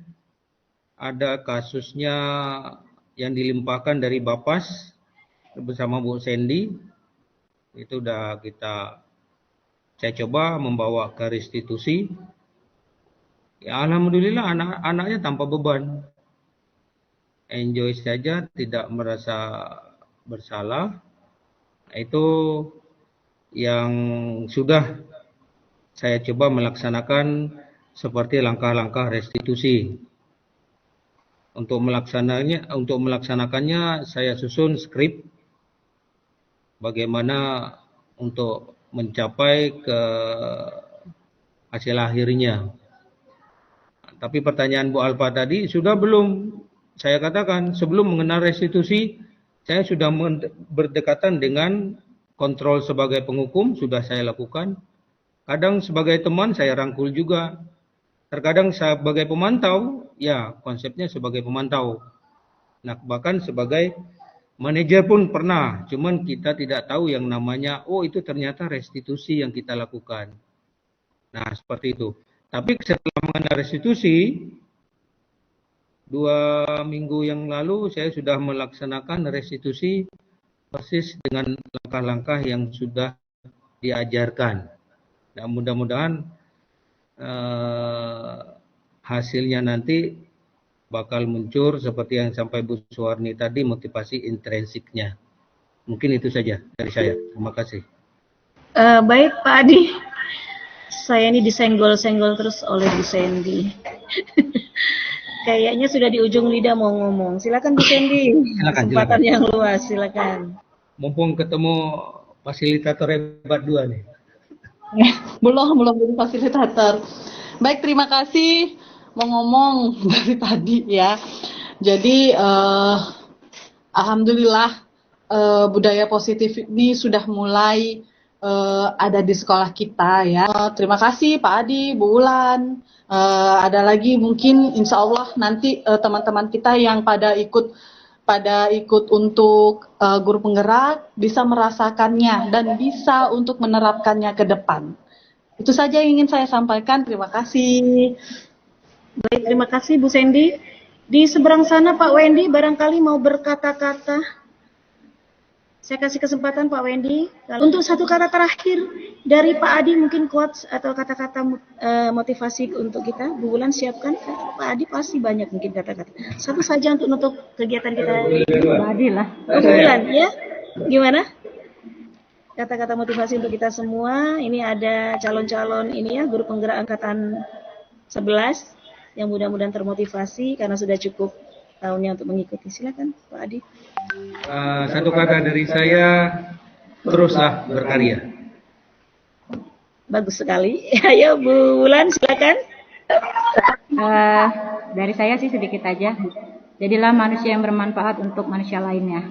ada kasusnya yang dilimpahkan dari Bapas bersama Bu Sandy. Itu udah saya coba membawa ke restitusi. Ya, alhamdulillah anak-anaknya tanpa beban. Enjoy saja, tidak merasa bersalah. Itu yang sudah saya coba melaksanakan seperti langkah-langkah restitusi. Untuk melaksanakannya saya susun skrip bagaimana untuk mencapai ke hasil akhirnya. Tapi pertanyaan Bu Alpa tadi sudah belum? Saya katakan sebelum mengenal restitusi, saya sudah berdekatan dengan kontrol sebagai penghukum, sudah saya lakukan. Kadang sebagai teman saya rangkul juga. Terkadang sebagai pemantau, ya konsepnya sebagai pemantau. Nah, bahkan sebagai manajer pun pernah, cuman kita tidak tahu yang namanya, oh itu ternyata restitusi yang kita lakukan. Nah, seperti itu. Tapi setelah mengenal restitusi, 2 minggu yang lalu saya sudah melaksanakan restitusi persis dengan langkah-langkah yang sudah diajarkan. Dan mudah-mudahan hasilnya nanti bakal muncul seperti yang sampai Bu Suwarni tadi, motivasi intrinsiknya. Mungkin itu saja dari saya. Terima kasih. Baik Pak Adi, saya ini disenggol-senggol terus oleh Bu Sandy. Kayaknya sudah di ujung lidah mau ngomong. Silakan Bu Sandy. Kesempatan yang luas, silakan. Mumpung ketemu fasilitator hebat 2 nih. belum jadi fasilitator. Baik, terima kasih. Mau ngomong dari tadi ya. Jadi alhamdulillah budaya positif ini sudah mulai ada di sekolah kita ya. Terima kasih Pak Adi, Bu Ulan. Ada lagi mungkin insya Allah nanti teman-teman kita yang pada ikut untuk guru penggerak bisa merasakannya dan bisa untuk menerapkannya ke depan. Itu saja yang ingin saya sampaikan. Terima kasih. Baik, terima kasih Bu Sandy. Di seberang sana Pak Wendy barangkali mau berkata-kata. Saya kasih kesempatan Pak Wendy. Untuk satu kata terakhir dari Pak Adi mungkin quotes atau kata-kata motivasi untuk kita. Bu Wulan siapkan. Pak Adi pasti banyak mungkin kata-kata. Satu saja untuk menutup kegiatan kita. Pak Adi lah. Bu Wulan ya. Gimana? Kata-kata motivasi untuk kita semua. Ini ada calon-calon ini ya, guru penggerak angkatan 11 yang mudah-mudahan termotivasi karena sudah cukup tahunnya untuk mengikuti. Silakan Pak Adi. Satu kata dari saya, teruslah berkarya. Bagus sekali. Ayo Bu Wulan silakan. Dari saya sih sedikit aja. Jadilah manusia yang bermanfaat untuk manusia lainnya.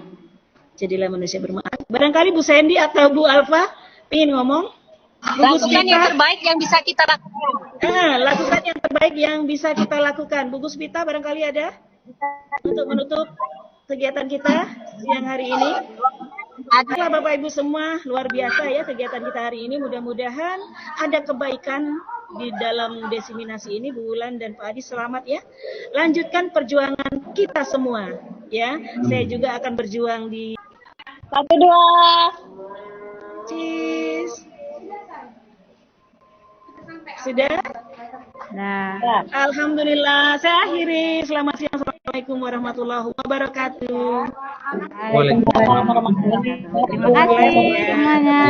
Jadilah manusia bermanfaat. Barangkali Bu Sandy atau Bu Alfa ingin ngomong. Lakukan yang terbaik yang bisa kita lakukan. Lakukan yang terbaik yang bisa kita lakukan. Bu Guspita barangkali ada untuk menutup kegiatan kita siang hari ini. Adalah Bapak Ibu semua, luar biasa ya kegiatan kita hari ini. Mudah-mudahan ada kebaikan di dalam desiminasi ini. Bu Wulan dan Pak Adi selamat ya. Lanjutkan perjuangan kita semua ya. Saya juga akan berjuang di 1, 2. Cheese. Sudah? Nah, Alhamdulillah, saya akhiri. Selamat siang. Assalamualaikum warahmatullahi wabarakatuh. Waalaikumsalam warahmatullahi wabarakatuh. Terima kasih semuanya.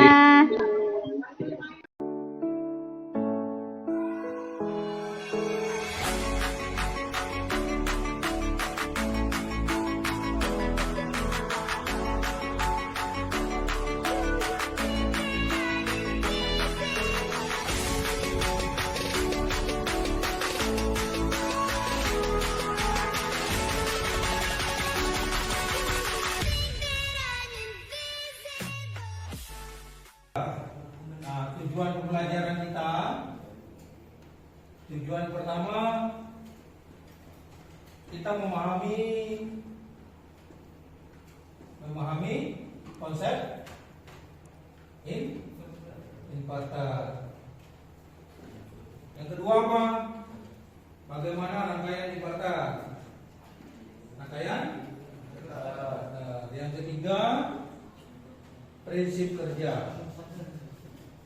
Tujuan pembelajaran kita, tujuan pertama kita memahami konsep imparter. Yang kedua apa? Bagaimana rangkaian imparter? Yang ketiga prinsip kerja.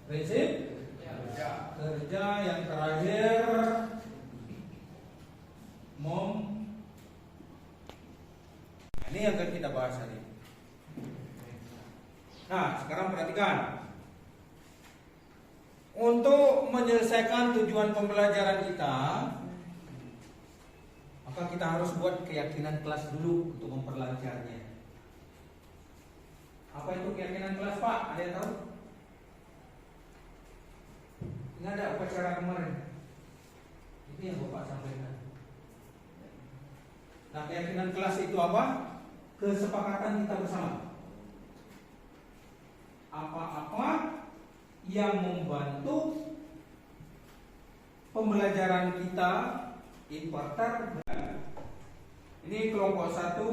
Prinsip kerja yang terakhir ini yang akan kita bahas hari ini. Nah, sekarang perhatikan. Untuk menyelesaikan tujuan pembelajaran kita, maka kita harus buat keyakinan kelas dulu untuk memperlancarnya. Apa itu keyakinan kelas, Pak? Ada yang tahu? Ini ada upacara kemarin. Itu yang Bapak sampaikan. Nah, keyakinan kelas itu apa? Kesepakatan kita bersama. Apa-apa yang membantu pembelajaran kita imparter. Ini kelompok 1,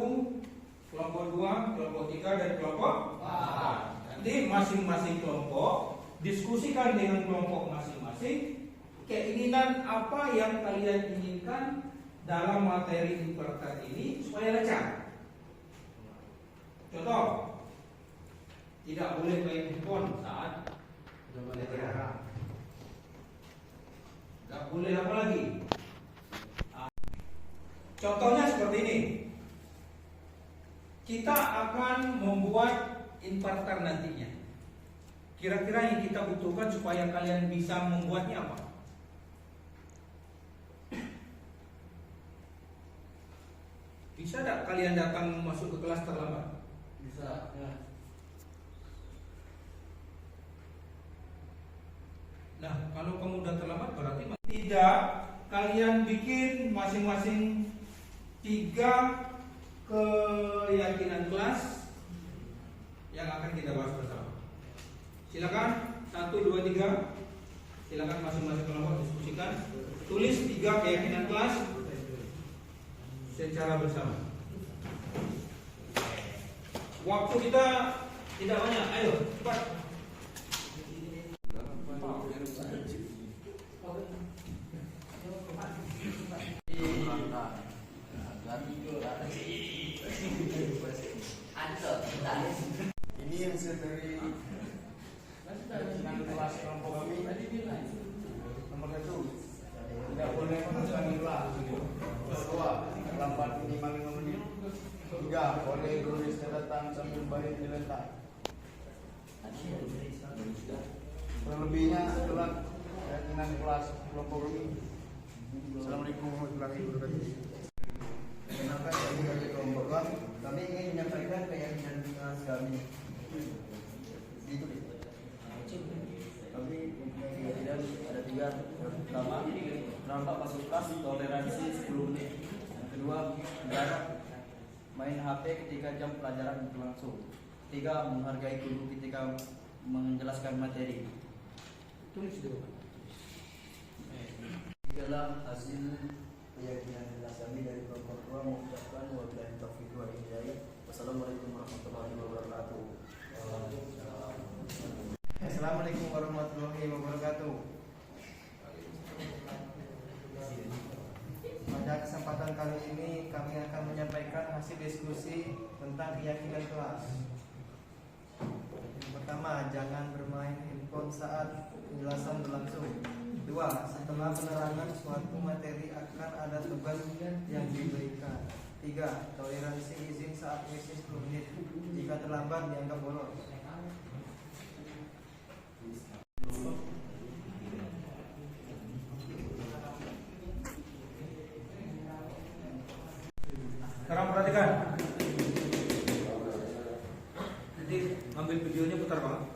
kelompok 2, kelompok 3, dan kelompok 4. Nanti masing-masing kelompok diskusikan dengan kelompok masing-masing keinginan apa yang kalian inginkan dalam materi imparter ini supaya lancar. Contoh, tidak boleh main handphone saat belajar. Tidak boleh apa lagi? Contohnya seperti ini. Kita akan membuat imparter nantinya. Kira-kira yang kita butuhkan supaya kalian bisa membuatnya apa? Bisa tidak kalian datang masuk ke kelas terlambat? Bisa. Ya. Nah, kalau kamu udah terlambat berarti tidak. Kalian bikin masing-masing 3 keyakinan kelas yang akan kita bahas bersama. Silakan 1, 2, 3. Silakan masing-masing kelompok diskusikan. Tulis 3 keyakinan kelas secara bersama. Waktu kita tidak banyak. Ayo, cepat. Ini yang saya dari kelas kelompok kami nomor 1 tidak boleh mengulangi kelas. 2 terlambat minimal 5 menit. 3 boleh tulis catatan sambil baris di lantai. Selebihnya adalah keyakinan kelas kelompok kami. Assalamualaikum warahmatullahi wabarakatuh. Kenapa kami kelompok kami ingin menyampaikan keyakinan kelas kami. Itu deh. Kami keyakinan ada 3. Yang pertama, terlambat masuk kelas toleransi 10 menit. Yang kedua, jarak main HP ketika jam pelajaran berlangsung. 3, menghargai guru ketika menjelaskan materi. Tulis dulu. Adalah hasil keyakinan kelas kami dari kelompok 2 mengucapkan wabillahi taufiq wal hidayah. Wassalamualaikum warahmatullahi wabarakatuh. Assalamualaikum warahmatullahi wabarakatuh. Pada kesempatan kali ini kami akan menyampaikan hasil diskusi tentang keyakinan kelas. Yang pertama, jangan bermain handphone saat penjelasan berlangsung. 2. Setelah penerangan suatu materi akan ada tugas yang diberikan. 3. Toleransi izin saat misi 10 menit. Jika terlambat dianggap bolos. Sekarang perhatikan. Nanti ambil videonya putar, Bang.